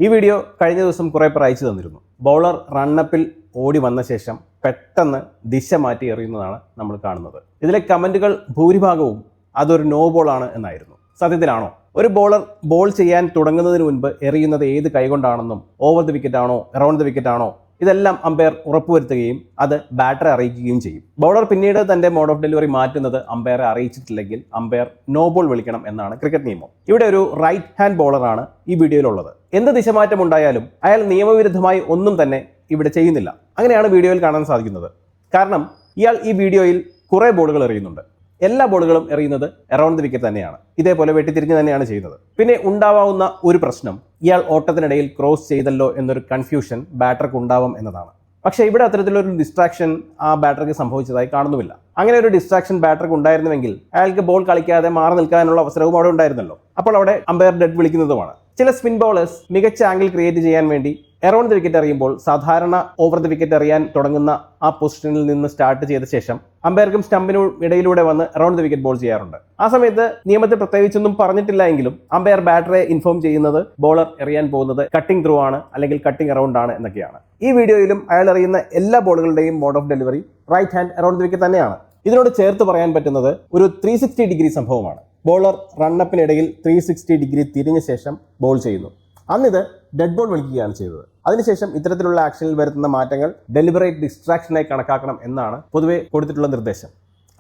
ഈ വീഡിയോ കഴിഞ്ഞ ദിവസം കുറേ പേർ അയച്ചു തന്നിരുന്നു. ബൗളർ റണ്ണപ്പിൽ ഓടി വന്ന ശേഷം പെട്ടെന്ന് ദിശ മാറ്റി എറിയുന്നതാണ് നമ്മൾ കാണുന്നത്. ഇതിലെ കമൻറ്റുകൾ ഭൂരിഭാഗവും അതൊരു നോ ബോൾ ആണ് എന്നായിരുന്നു. സത്യത്തിലാണോ? ഒരു ബോളർ ബോൾ ചെയ്യാൻ തുടങ്ങുന്നതിന് മുൻപ് എറിയുന്നത് ഏത് കൈകൊണ്ടാണെന്നും ഓവർ ദി വിക്കറ്റ് ആണോ അറൗണ്ട് ദി വിക്കറ്റ് ആണോ ഇതെല്ലാം അമ്പയർ ഉറപ്പുവരുത്തുകയും അത് ബാറ്ററെ അറിയിക്കുകയും ചെയ്യും. ബൗളർ പിന്നീട് തന്റെ മോഡ് ഓഫ് ഡെലിവറി മാറ്റുന്നത് അമ്പയറെ അറിയിച്ചിട്ടില്ലെങ്കിൽ അമ്പയർ നോ ബോൾ വിളിക്കണം എന്നാണ് ക്രിക്കറ്റ് നിയമം. ഇവിടെ ഒരു റൈറ്റ് ഹാൻഡ് ബോളറാണ് ഈ വീഡിയോയിലുള്ളത്. എന്ത് ദിശമാറ്റം ഉണ്ടായാലും അയാൾ നിയമവിരുദ്ധമായി ഒന്നും തന്നെ ഇവിടെ ചെയ്യുന്നില്ല. അങ്ങനെയാണ് വീഡിയോയിൽ കാണാൻ സാധിക്കുന്നത്. കാരണം ഇയാൾ ഈ വീഡിയോയിൽ കുറേ ബോളുകൾ എറിയുന്നുണ്ട്. എല്ലാ ബോളുകളും എറിയുന്നത് അറൗണ്ട് ദി വിക്കറ്റ് തന്നെയാണ്. ഇതേപോലെ വെട്ടിത്തിരിഞ്ഞ് തന്നെയാണ് ചെയ്യുന്നത്. പിന്നെ ഉണ്ടാവാവുന്ന ഒരു പ്രശ്നം ഇയാൾ ഓട്ടത്തിനിടയിൽ ക്രോസ് ചെയ്തല്ലോ എന്നൊരു കൺഫ്യൂഷൻ ബാറ്റർക്ക് ഉണ്ടാവും എന്നതാണ്. പക്ഷേ ഇവിടെ അത്തരത്തിലൊരു ഡിസ്ട്രാക്ഷൻ ആ ബാറ്റർക്ക് സംഭവിച്ചതായി കാണുന്നുമില്ല. അങ്ങനെ ഒരു ഡിസ്ട്രാക്ഷൻ ബാറ്റർക്ക് ഉണ്ടായിരുന്നുവെങ്കിൽ അയാൾക്ക് ബോൾ കളിക്കാതെ മാറി നിൽക്കാനുള്ള അവസരവും അവിടെ ഉണ്ടായിരുന്നല്ലോ. അപ്പോൾ അവിടെ അമ്പയർ ഡെഡ് വിളിക്കുന്നതുമാണ്. ചില സ്പിൻ ബോളേഴ്സ് മികച്ച ആംഗിൾ ക്രിയേറ്റ് ചെയ്യാൻ വേണ്ടി അറൗണ്ട് ദി വിക്കറ്റ് എറിയുമ്പോൾ സാധാരണ ഓവർ ദി വിക്കറ്റ് എറിയാൻ തുടങ്ങുന്ന ആ പൊസിഷനിൽ നിന്ന് സ്റ്റാർട്ട് ചെയ്ത ശേഷം അമ്പയർക്കും സ്റ്റമ്പിനും ഇടയിലൂടെ വന്ന് അറൗണ്ട് ദി വിക്കറ്റ് ബോൾ ചെയ്യാറുണ്ട്. ആ സമയത്ത് നിയമത്തിൽ പ്രത്യേകിച്ചൊന്നും പറഞ്ഞിട്ടില്ല എങ്കിലും അമ്പയർ ബാറ്ററെ ഇൻഫോം ചെയ്യുന്നത് ബോളർ എറിയാൻ പോകുന്നത് കട്ടിംഗ് ത്രൂ ആണ് അല്ലെങ്കിൽ കട്ടിംഗ് അറൗണ്ട് ആണ് എന്നൊക്കെയാണ്. ഈ വീഡിയോയിലും അയാൾ എറിയുന്ന എല്ലാ ബോളുകളുടെയും mode of delivery right hand around the wicket തന്നെയാണ്. ഇതിനോട് ചേർത്ത് പറയാൻ പറ്റുന്നത് ഒരു 360 ഡിഗ്രി സംഭവമാണ്. ബോളർ റണ്ണപ്പിനിടയിൽ 360 ഡിഗ്രി തിരിഞ്ഞ ശേഷം ബോൾ ചെയ്യുന്നു. അന്നിത് ഡെഡ് ബോൾ വിളിക്കുകയാണ് ചെയ്തത്. അതിനുശേഷം ഇത്തരത്തിലുള്ള ആക്ഷനിൽ വരുത്തുന്ന മാറ്റങ്ങൾ ഡെലിബറേറ്റ് ഡിസ്ട്രാക്ഷനായി കണക്കാക്കണം എന്നാണ് പൊതുവെ കൊടുത്തിട്ടുള്ള നിർദ്ദേശം.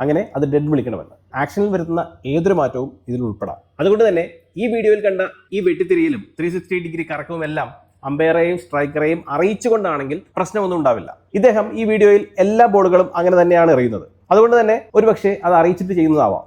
അങ്ങനെ അത് ഡെഡ് വിളിക്കണമെന്ന്. ആക്ഷനിൽ വരുത്തുന്ന ഏതൊരു മാറ്റവും ഇതിൽ ഉൾപ്പെടാം. അതുകൊണ്ട് തന്നെ ഈ വീഡിയോയിൽ കണ്ട ഈ വെട്ടിത്തിരിയലും 360 ഡിഗ്രി കറക്കവും എല്ലാം അമ്പയറേയും സ്ട്രൈക്കറേയും അറിയിച്ചുകൊണ്ടാണെങ്കിൽ പ്രശ്നമൊന്നും ഉണ്ടാവില്ല. ഇദ്ദേഹം ഈ വീഡിയോയിൽ എല്ലാ ബോളുകളും അങ്ങനെ തന്നെയാണ് എറിയുന്നത്. അതുകൊണ്ട് തന്നെ ഒരുപക്ഷെ അത് അറിയിച്ചിട്ട് ചെയ്യുന്നതാവാം.